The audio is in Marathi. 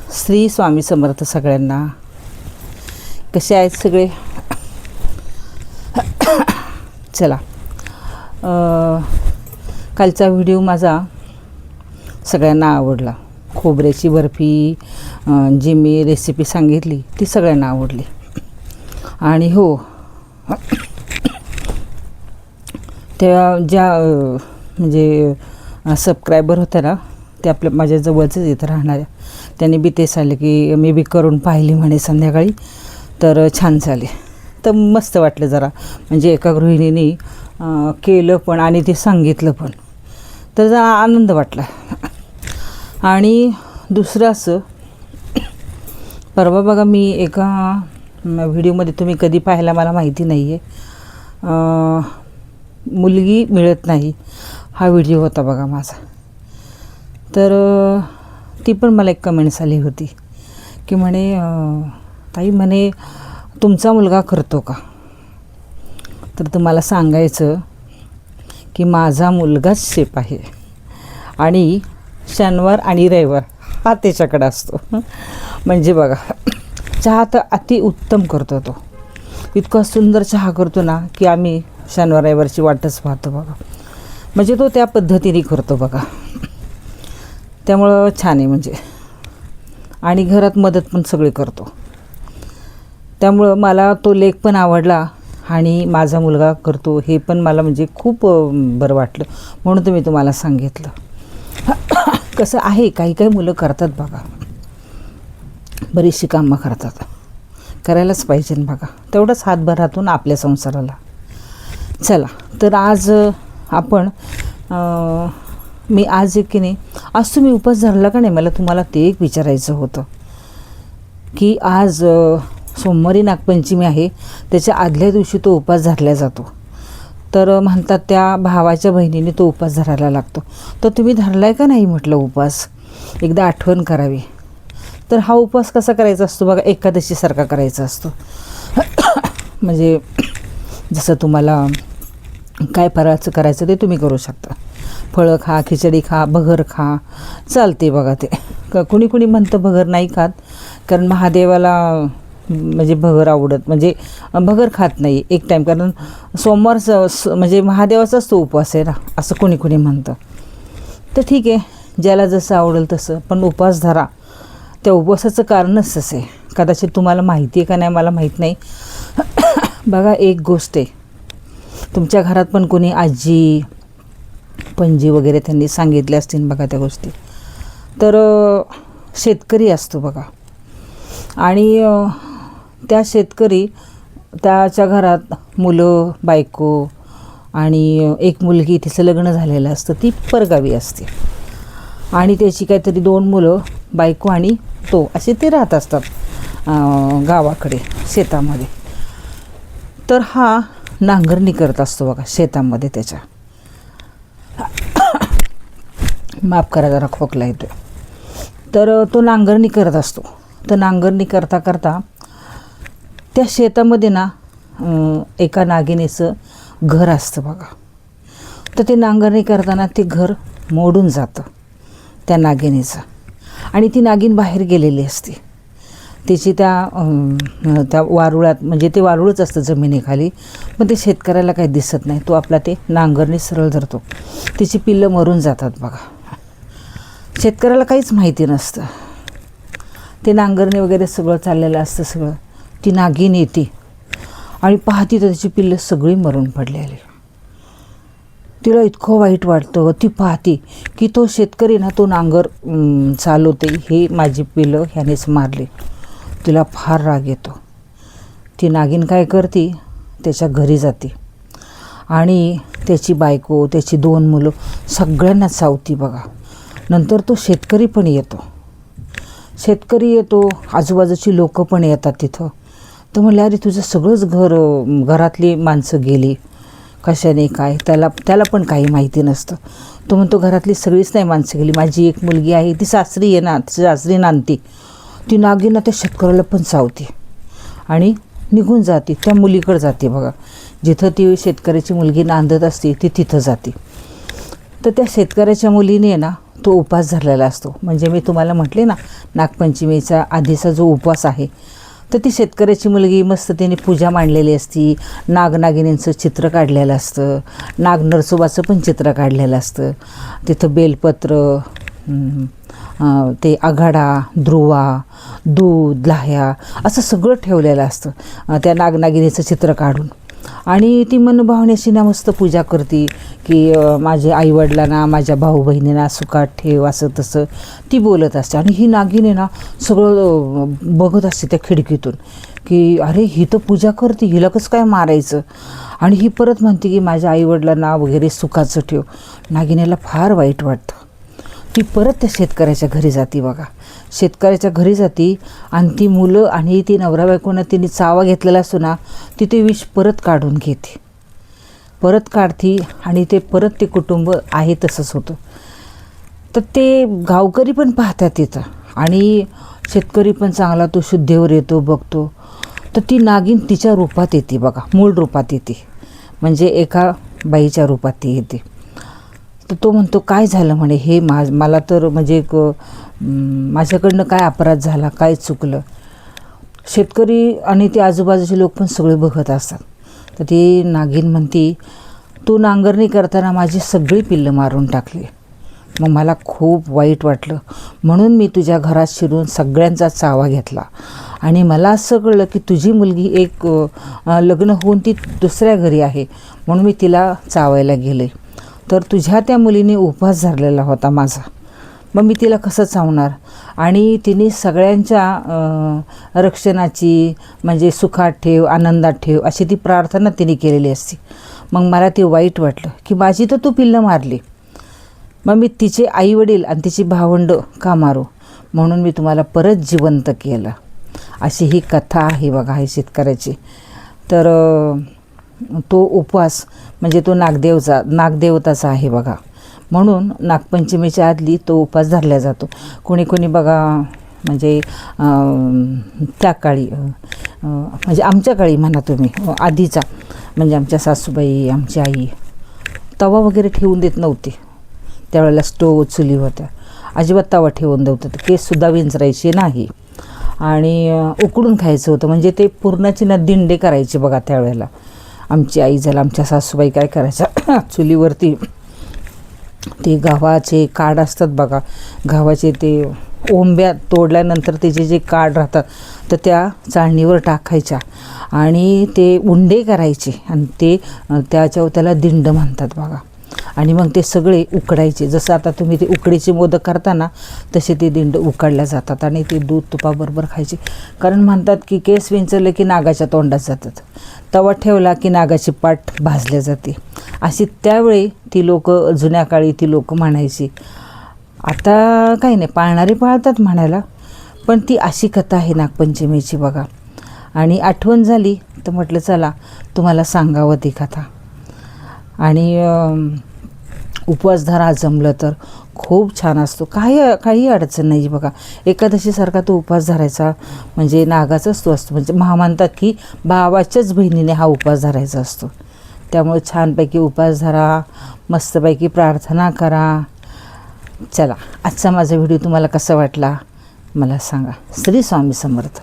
श्री स्वामी समर्थ सगळ्यांना. कसे आहेत सगळे? चला, कालचा व्हिडिओ माझा सगळ्यांना आवडला. खोबऱ्याची बर्फी जी मी रेसिपी सांगितली ती सगळ्यांना आवडली. आणि हो, त्या ज्या म्हणजे सबस्क्रायबर होत्या ना, ते आपल्या माझ्या जवळचंच इथं राहणाऱ्या, त्यांनी बी ते सांगले की मी बी करून पाहिली म्हणे संध्याकाळी, तर छान झाले. तर मस्त वाटलं जरा, म्हणजे एका गृहिणीने केलं पण आणि ते सांगितलं पण, तर जरा आनंद वाटला. आणि दुसरं असं, परवा बघा मी एका व्हिडिओमध्ये, तुम्ही कधी पाहायला मला माहिती नाही आहे, मुलगी मिळत नाही हा व्हिडिओ होता बघा माझा. तर ती पण मला एक कमेंट्स आली होती की म्हणे, ताई म्हणे तुमचा मुलगा करतो का? तर तुम्हाला सांगायचं की माझा मुलगाच शेफ आहे आणि शनिवार आणि रविवार हा त्याच्याकडे असतो. म्हणजे बघा, चहा तर अति उत्तम करतो तो. इतका सुंदर चहा करतो ना की आम्ही शनिवार रविवारची वाटच पाहतो बघा. म्हणजे तो त्या पद्धतीने करतो बघा. त्यामुळं छान आहे म्हणजे. आणि घरात मदत पण सगळे करतो. त्यामुळं मला तो लेख पण आवडला आणि माझा मुलगा करतो हे पण मला म्हणजे खूप बरं वाटलं, म्हणून तर मी तुम्हाला सांगितलं. कसं आहे, काही काही मुलं करतात बघा, बरीचशी कामं करतात, करायलाच पाहिजे बघा, तेवढंच हातभार राहतो आपल्या संसाराला. चला, तर आज आपण मी आज एक की नाही, आज तुम्ही उपवास धरला का नाही, मला तुम्हाला ते एक विचारायचं होतं की आज सोमवारी नागपंचमी आहे, त्याच्या आदल्या दिवशी तो उपवास धरला जातो. तर म्हणतात त्या भावाच्या बहिणीने तो उपवास धरायला लागतो. तर तुम्ही धरला आहे का नाही म्हटलं उपवास, एकदा आठवण करावी. तर हा उपवास कसा करायचा असतो बघा, एकादशीसारखा करायचा असतो. म्हणजे जसं तुम्हाला काय फराळाचं करायचं ते तुम्ही करू शकता. फळं खा, खिचडी खा, भगर खा, चालते बघा ते. कुणी कुणी म्हणतं भगर नाही खात, कारण महादेवाला म्हणजे भगर आवडत, म्हणजे भगर खात नाही एक टाईम, कारण सोमवारचं म्हणजे महादेवाचाच तो उपवास आहे ना, असं कोणी कोणी म्हणतं. तर ठीक आहे, ज्याला जसं आवडेल तसं, पण उपवास धरा. त्या उपवासाचं कारणच तसं आहे. कदाचित तुम्हाला माहिती आहे का नाही मला माहीत नाही. बघा, एक गोष्ट आहे, तुमच्या घरात पण कोणी आजी पणजी वगैरे त्यांनी सांगितले असतील बघा त्या गोष्टी. तर शेतकरी असतो बघा, आणि त्या शेतकरी त्याच्या घरात मुलं, बायको आणि एक मुलगी, तिचं लग्न झालेलं असतं, ती परगावी असते, आणि त्याची काहीतरी 2 मुलं, बायको आणि तो, असे ते राहत असतात गावाकडे शेतामध्ये. तर हा नांगरणी करत असतो बघा शेतामध्ये त्याच्या. माफ करा, जरा खोकला येतो. तर तो नांगरणी करत असतो. तर नांगरणी करता करता त्या शेतामध्ये ना एका नागिनीचं घर असतं बघा. तर ते नांगरणी करताना ते घर मोडून जातं त्या नागिनीचं, आणि ती नागिन बाहेर गेलेली असते. तिची त्या वारुळात, म्हणजे ते वारुळच असतं जमिनीखाली, पण ते शेतकऱ्याला काही दिसत नाही. तो आपला ते नांगरणी सरळ धरतो. तिची पिल्लं मरून जातात बघा. शेतकऱ्याला काहीच माहिती नसतं. ते नांगरणी वगैरे सगळं चाललेलं असतं सगळं. ती नागिन येते आणि पाहती तर त्याची पिल्लं सगळी मरून पडलेली. तिला इतकं वाईट वाटतं. ती पाहते की तो शेतकरी ना, तो नांगर चालवते, हे माझी पिल्लं ह्यानेच मारली. तिला फार राग येतो. ती नागिन काय करते, त्याच्या घरी जाते आणि त्याची बायको, त्याची 2 मुलं सगळ्यांना चावती बघा. नंतर तो शेतकरी पण येतो. आजूबाजूची लोकं पण येतात तिथं. तर म्हणले, अरे तुझं सगळंच घरातली माणसं गेली, कशाने काय? त्याला पण काही माहिती नसतं. तो म्हणतो, घरातली सगळीच नाही माणसं गेली, माझी एक मुलगी आहे, ती सासरी आहे ना, ती सासरी नांदती. ती नागिन त्या शेतकऱ्याला पण चावते आणि निघून जाते. त्या मुलीकडे जाते बघा, जिथं ती शेतकऱ्याची मुलगी नांदत असते ती तिथं जाते. तर त्या शेतकऱ्याच्या मुलीने ना तो उपवास धरलेला असतो. म्हणजे मी तुम्हाला म्हटले ना, नागपंचमीचा आधीचा जो उपवास आहे, तर ती शेतकऱ्याची मुलगी मस्त तिने पूजा मांडलेली असती, नागनागिनींचं चित्र काढलेलं असतं, नागनरसोबाचं पण चित्र काढलेलं असतं. तिथं बेलपत्र, ते आघाडा, ध्रुवा, दूध, लाह्या असं सगळं ठेवलेलं असतं त्या नागनागिनीचं चित्र काढून. आणि ती मनभावनेशी ना मस्त पूजा करते की माझ्या आईवडिलांना, माझ्या भाऊ बहिणींना सुखात ठेव, असं तसं ती बोलत असते. आणि ही नागिनी ना सगळं बघत असते त्या खिडकीतून की अरे ही तर पूजा करते, हिला कसं काय मारायचं. आणि ही परत म्हणते की माझ्या आईवडिलांना वगैरे सुखाचं ठेव. नागिनीला फार वाईट वाटतं. ती परत त्या शेतकऱ्याच्या घरी जाती बघा. शेतकऱ्याच्या घरी जाती आणि ती मुलं आणि ती नवरा बायकोनं तिने चावा घेतलेला असतो ना, ती ते विष परत काढून घेते, परत काढती आणि ते परत ते कुटुंब आहे तसंच होतं. तर ते गावकरी पण पाहतात तिथं आणि शेतकरी पण चांगला तो शुद्धीवर येतो, बघतो. तर ती नागिन तिच्या रूपात येते बघा, मूळ रूपात येते, म्हणजे एका बाईच्या रूपात ती येते. तर तो म्हणतो काय झालं म्हणे, हे मला तर म्हणजे माझ्याकडनं काय अपराध झाला, काय चुकलं. शेतकरी आणि ते आजूबाजूचे लोक पण सगळे बघत असतात. तर ती नागिन म्हणती तू नांगरणी करताना माझी सगळी पिल्लं मारून टाकली, मग मला खूप वाईट वाटलं, म्हणून मी तुझ्या घरात शिरून सगळ्यांचा चावा घेतला. आणि मला असं कळलं की तुझी मुलगी एक लग्न होऊन ती दुसऱ्या घरी आहे, म्हणून मी तिला चावायला गेले. तर तुझ्या त्या मुलीने उपवास धरलेला होता माझा, मग मी तिला कसं चावणार. आणि तिने सगळ्यांच्या रक्षणाची, म्हणजे सुखात ठेव, आनंदात ठेव अशी ती प्रार्थना तिने केलेली असते. मग मला ते वाईट वाटलं की माझी तर तू पिल्लं मारली, मग मी तिचे आईवडील आणि तिची भावंडं का मारू, म्हणून मी तुम्हाला परत जिवंत केलं. अशी ही कथा आहे बघा ही शेतकऱ्याची. तर तो उपवास म्हणजे तो नागदेवताचा आहे बघा, म्हणून नागपंचमीच्या आदली तो उपवास धरला जातो. कोणी कोणी बघा म्हणजे त्या काळी म्हणजे आमच्या काळी म्हणा तुम्ही, आधीचा म्हणजे आमच्या सासूबाई, आमची आई तवा वगैरे ठेवून देत नव्हती. त्यावेळेला स्टोव, चुली होत्या, अजिबात तवा ठेवून देत होतं. केससुद्धा विंचरायचे नाही आणि उकडून खायचं होतं. म्हणजे ते पुरणाची ना दिंडे करायचे बघा त्यावेळेला. आमची आई झालं, आमच्या सासूबाई काय करायच्या, चुलीवरती ते गव्हाचे काड असतात बघा, गव्हाचे ते ओंब्या तोडल्यानंतर त्याचे जे काड राहतात तर त्या चाळणीवर टाकायच्या आणि ते उंडे करायचे आणि ते त्याच्यावर त्याला दिंड म्हणतात बघा. आणि मग ते सगळे उकडायचे, जसं आता तुम्ही ते उकडीचे मोदक करता ना तसे ते दिंड उकडल्या जातात आणि ते दूध तुपाबरोबर खायचे. कारण म्हणतात की केस विंचरले की नागाच्या तोंडात जातात, तवा ठेवला की नागाची पाठ भाजल्या जाते, अशी त्यावेळी ती लोक, जुन्या काळी ती लोक म्हणायची. आता काही नाही, पाळणारे पाळतात म्हणायला, पण ती अशी कथा आहे नागपंचमीची बघा. आणि आठवण झाली तर म्हटलं चला तुम्हाला सांगावं ती कथा. आणि उपवास धरा जमलं तर खूप छान असतो, काही अडचण नाही बघा. एकादशीसारखा तो उपवास धरायचा म्हणजे नागाचाच तो असतो. म्हणजे म्हणतात की भावाच्याच बहिणीने हा उपवास धरायचा असतो. त्यामुळे छानपैकी उपवास धरा, मस्तपैकी प्रार्थना करा. चला, आजचा माझा व्हिडिओ तुम्हाला कसा वाटला मला सांगा. श्री स्वामी समर्थ.